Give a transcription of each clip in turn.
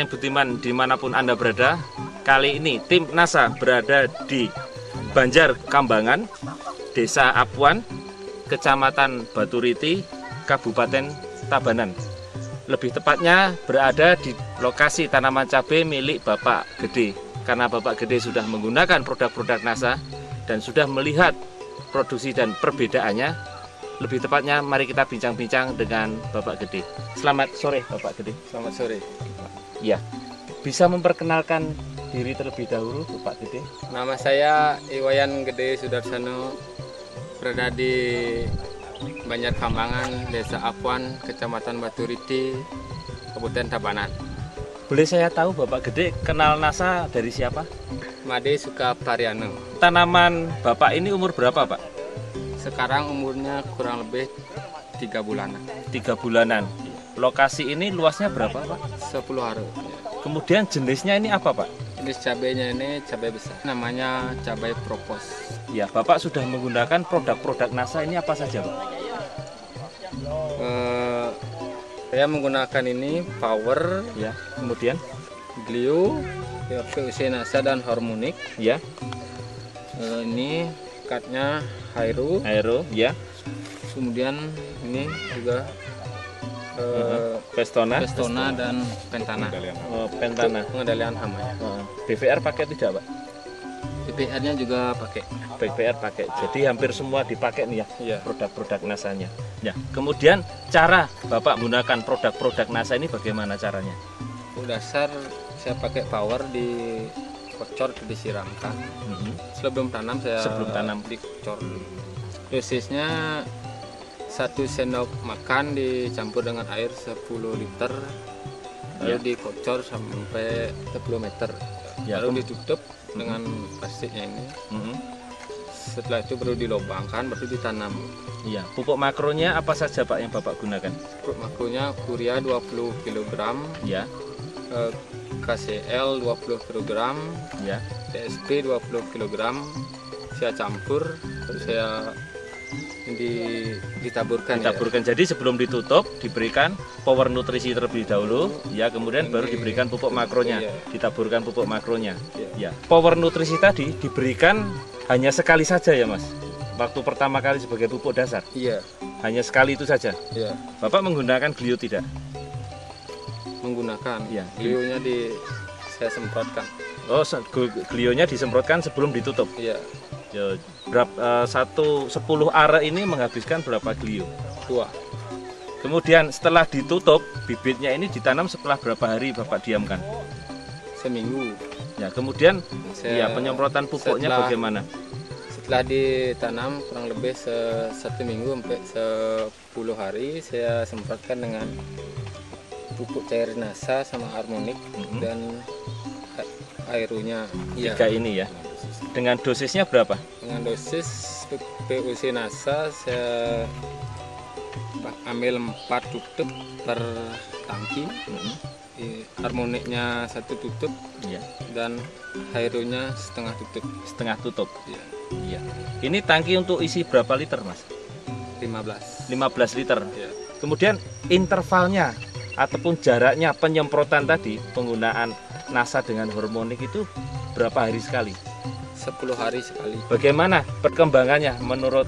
yang budiman dimanapun Anda berada. Kali ini tim NASA berada di Banjar Kambangan, Desa Apuan, Kecamatan Baturiti, Kabupaten Tabanan. Lebih tepatnya berada di lokasi tanaman cabai milik Bapak Gede. Karena Bapak Gede sudah menggunakan produk-produk NASA dan sudah melihat produksi dan perbedaannya. Lebih tepatnya, mari kita bincang-bincang dengan Bapak Gede. Selamat sore, Bapak Gede. Selamat sore. Ya, bisa memperkenalkan diri terlebih dahulu, Bapak Gede? Nama saya Iwayan Gede Sudarsano, berada di Banjar Kambangan, Desa Apuan, Kecamatan Baturiti, Kabupaten Tabanan. Boleh saya tahu Bapak Gede kenal NASA dari siapa? Made Sukaparyano. Tanaman Bapak ini umur berapa, Pak? Sekarang umurnya kurang lebih 3 bulanan. 3 bulanan. Lokasi ini luasnya berapa, Pak? 10 hari. Kemudian jenisnya ini apa, Pak? Jenis cabainya ini cabai besar, namanya cabai propos. Ya, Bapak sudah menggunakan produk-produk NASA ini apa saja, Pak? Saya menggunakan ini Power, Ya, kemudian Glio, POC NASA dan Harmonic. ya, Ini cutnya Hairu. Aero, ya, Kemudian ini juga Pestona, dan Pentana. Pentana. Pengendalian hama. BVR pakai tidak, Pak? BPR-nya juga pakai. BVR pakai. Jadi hampir semua dipakai nih ya, Iya. produk-produk NASA-nya. Ya, kemudian cara Bapak menggunakan produk-produk NASA ini bagaimana caranya? Untuk dasar saya pakai Power di kocor disiramkan. Sebelum tanam saya dikocor. Dosisnya 1 sendok makan dicampur dengan air 10 liter, lalu dikocor sampai 10 meter. Ya, Lalu ditutup dengan plastiknya ini. Setelah itu baru dilobangkan, baru ditanam. Iya, pupuk makronya apa saja, Pak, yang Bapak gunakan? Pupuk makronya Urea 20 kg, Ya, KCL 20 kg, ya, TSP 20 kg. Saya campur, terus saya ditaburkan. ditaburkan. Jadi sebelum ditutup diberikan power nutrisi terlebih dahulu, ya, kemudian baru diberikan pupuk makronya. Iya. Ditaburkan pupuk makronya. Iya. Ya, power nutrisi tadi diberikan hanya sekali saja ya, Mas. Waktu pertama kali sebagai pupuk dasar. Iya, Hanya sekali itu saja. iya. Bapak menggunakan Glio tidak? Menggunakan. Iya. Glionya saya semprotkan. Oh, Glionya disemprotkan sebelum ditutup. Iya, Ya, berapa 10 are ini menghabiskan berapa Glio? 2. Kemudian setelah ditutup, bibitnya ini ditanam setelah berapa hari Bapak diamkan? Seminggu. Ya, kemudian Saya- penyemprotan pupuknya setelah- bagaimana? Setelah ditanam kurang lebih 1 minggu sampai 10 hari, saya semprotkan dengan pupuk cair NASA sama Harmonic dan Airunya. Iya. 3 ini ya. Dengan dosisnya berapa? Dengan dosis POC NASA saya ambil 4 tutup per tangki. Harmoniknya 1 tutup Ya, dan Hairunya setengah tutup. setengah tutup. Iya. Iya. Ini tangki untuk isi berapa liter, Mas? 15. 15 liter. Iya. Kemudian intervalnya ataupun jaraknya penyemprotan tadi, penggunaan NASA dengan Harmonic itu berapa hari sekali? 10 hari sekali. Bagaimana perkembangannya menurut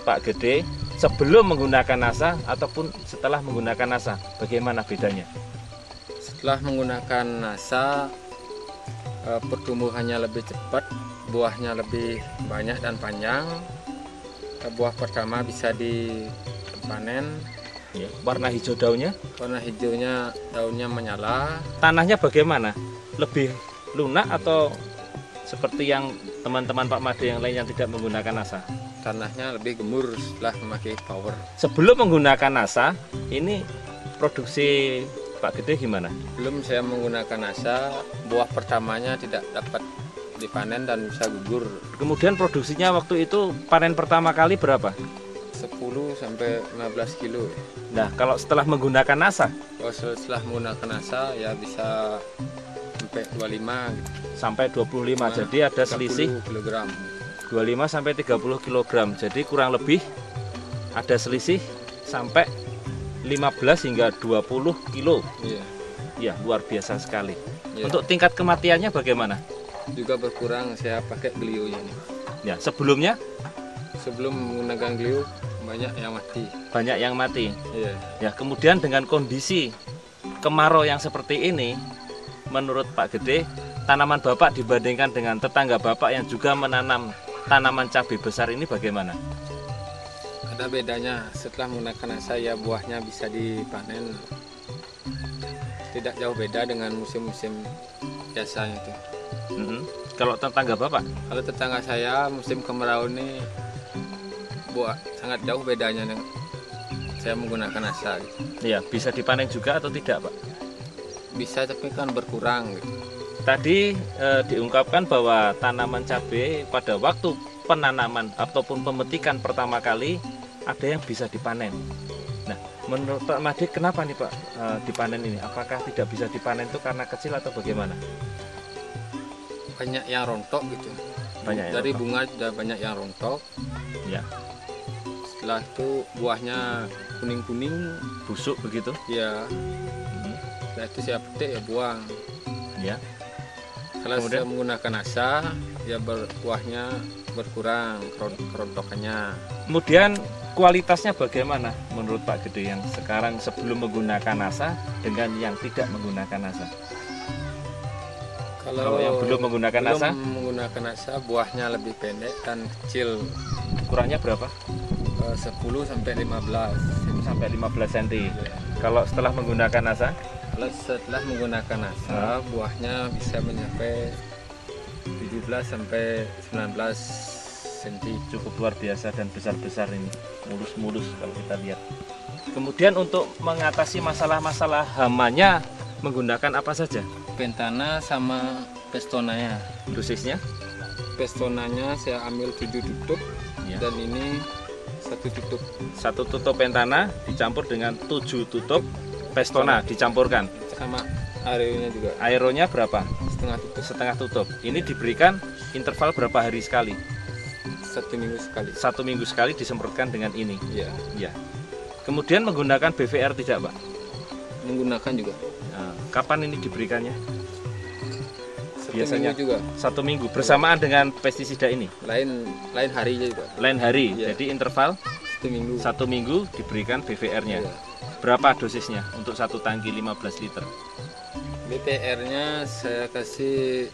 Pak Gede sebelum menggunakan NASA ataupun setelah menggunakan NASA? Bagaimana bedanya? Setelah menggunakan NASA, pertumbuhannya lebih cepat, buahnya lebih banyak dan panjang. Buah pertama bisa dipanen, Ya, warna hijau daunnya, warna hijaunya daunnya menyala. tanahnya bagaimana? Lebih lunak atau seperti yang teman-teman Pak Made yang lain yang tidak menggunakan NASA? Tanahnya lebih gembur setelah memakai Power. Sebelum menggunakan NASA, ini produksi Pak Gede gimana? Belum saya menggunakan NASA, buah pertamanya tidak dapat dipanen dan bisa gugur. Kemudian produksinya waktu itu panen pertama kali berapa? 10 sampai 15 kilo. Nah, kalau setelah menggunakan NASA Kalau setelah menggunakan NASA ya bisa sampai 25 gitu. sampai 25, jadi ada selisih 30 kilogram. 25 sampai 30 kg. Jadi kurang lebih ada selisih sampai 15 hingga 20 kilo. Iya. Ya, luar biasa sekali. Ya. Untuk tingkat kematiannya bagaimana? Juga berkurang, saya pakai glionya nih. Ya, sebelumnya Sebelum menggunakan glio banyak yang mati. banyak yang mati. Iya. Ya, kemudian dengan kondisi kemarau yang seperti ini, menurut Pak Gede, tanaman Bapak dibandingkan dengan tetangga Bapak yang juga menanam tanaman cabai besar ini bagaimana? Ada bedanya, setelah menggunakan NASA ya buahnya bisa dipanen. Tidak jauh beda dengan musim-musim biasanya itu. Kalau tetangga Bapak? Kalau tetangga saya musim kemarau ini buah sangat jauh bedanya dengan saya menggunakan NASA gitu. Ya, bisa dipanen juga atau tidak, Pak? Bisa tapi kan berkurang gitu. Tadi diungkapkan bahwa tanaman cabai pada waktu penanaman ataupun pemetikan pertama kali ada yang bisa dipanen. Nah, menurut Pak Made, kenapa nih Pak dipanen ini? Apakah tidak bisa dipanen itu karena kecil atau bagaimana? Banyak yang rontok gitu. Banyak yang Dari rontok. bunga sudah banyak yang rontok. Ya, Setelah itu buahnya kuning-kuning busuk begitu. ya. Setelah itu saya petik ya buang. Ya. Kalau Kemudian? saya menggunakan NASA ya buahnya berkurang kerontokannya. Kemudian kualitasnya bagaimana menurut Pak Gede yang sekarang sebelum menggunakan NASA dengan yang tidak menggunakan NASA? Kalau yang belum menggunakan NASA? menggunakan NASA buahnya lebih pendek dan kecil, Ukurannya berapa? 10 sampai 15. 10 sampai 15 cm. Kalau setelah menggunakan NASA? Kalau setelah menggunakan NASA buahnya bisa mencapai 17 sampai 19 cm. Cukup luar biasa dan besar-besar ini, mulus-mulus kalau kita lihat. Kemudian untuk mengatasi masalah-masalah hamanya menggunakan apa saja? Pentana sama pestonanya. Dosisnya? Pestonanya saya ambil 7 tutup Ya. dan ini 1 tutup. 1 tutup pentana dicampur dengan 7 tutup pestona dicampurkan. Sama areonya juga Aeronya berapa? setengah tutup, Setengah tutup. Ini diberikan interval berapa hari sekali? 1 minggu sekali. 1 minggu sekali disemprotkan dengan ini. Ya, Ya. Kemudian menggunakan BVR tidak, Pak? menggunakan juga. Nah, kapan ini diberikannya? 1 Biasanya minggu juga. 1 minggu bersamaan dengan pestisida ini. Lain hari juga. Lain hari. Ya. Jadi interval 1 minggu. 1 minggu diberikan BVR-nya. Ya. Berapa dosisnya untuk 1 tangki 15 liter? BPR-nya saya kasih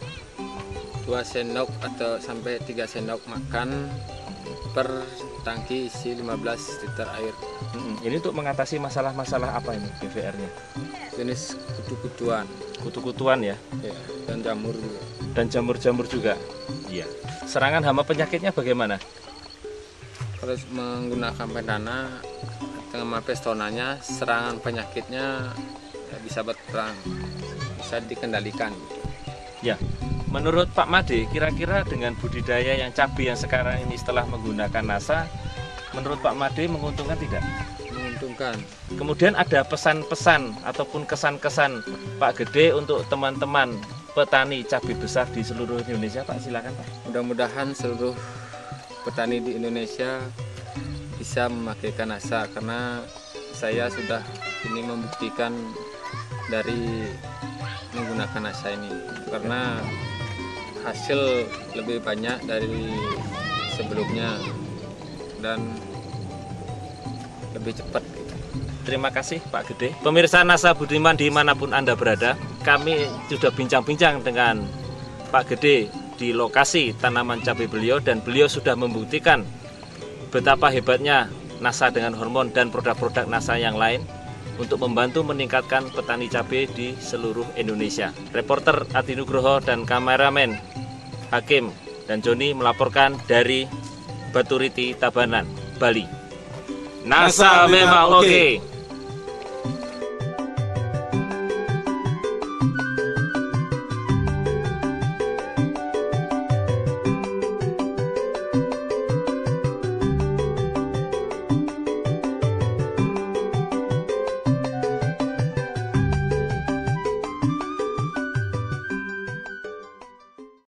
2 sendok atau sampai 3 sendok makan per tangki isi 15 liter air. Ini untuk mengatasi masalah-masalah apa ini BVR-nya? Jenis kutu-kutuan Kutu-kutuan ya, ya, dan jamur juga. dan jamur-jamur juga. Iya. Serangan hama penyakitnya bagaimana? Kalau menggunakan pentana sama pestonanya, serangan penyakitnya ya, bisa berkurang, bisa dikendalikan. Ya. Menurut Pak Made, kira-kira dengan budidaya yang cabai yang sekarang ini setelah menggunakan NASA, menurut Pak Made menguntungkan tidak? Menguntungkan. Kemudian ada pesan-pesan ataupun kesan-kesan Pak Gede untuk teman-teman petani cabai besar di seluruh Indonesia, Pak, silakan Pak. Mudah-mudahan seluruh petani di Indonesia bisa memakaikan NASA, karena saya sudah ini membuktikan dari menggunakan NASA ini, karena hasil lebih banyak dari sebelumnya dan lebih cepat. Terima kasih Pak Gede. Pemirsa NASA Budiman dimanapun Anda berada, kami sudah bincang-bincang dengan Pak Gede di lokasi tanaman cabai beliau, dan beliau sudah membuktikan betapa hebatnya NASA dengan hormon dan produk-produk NASA yang lain untuk membantu meningkatkan petani cabai di seluruh Indonesia. Reporter Adi Nugroho dan kameramen Hakim dan Joni melaporkan dari Baturiti, Tabanan, Bali. NASA memang oke.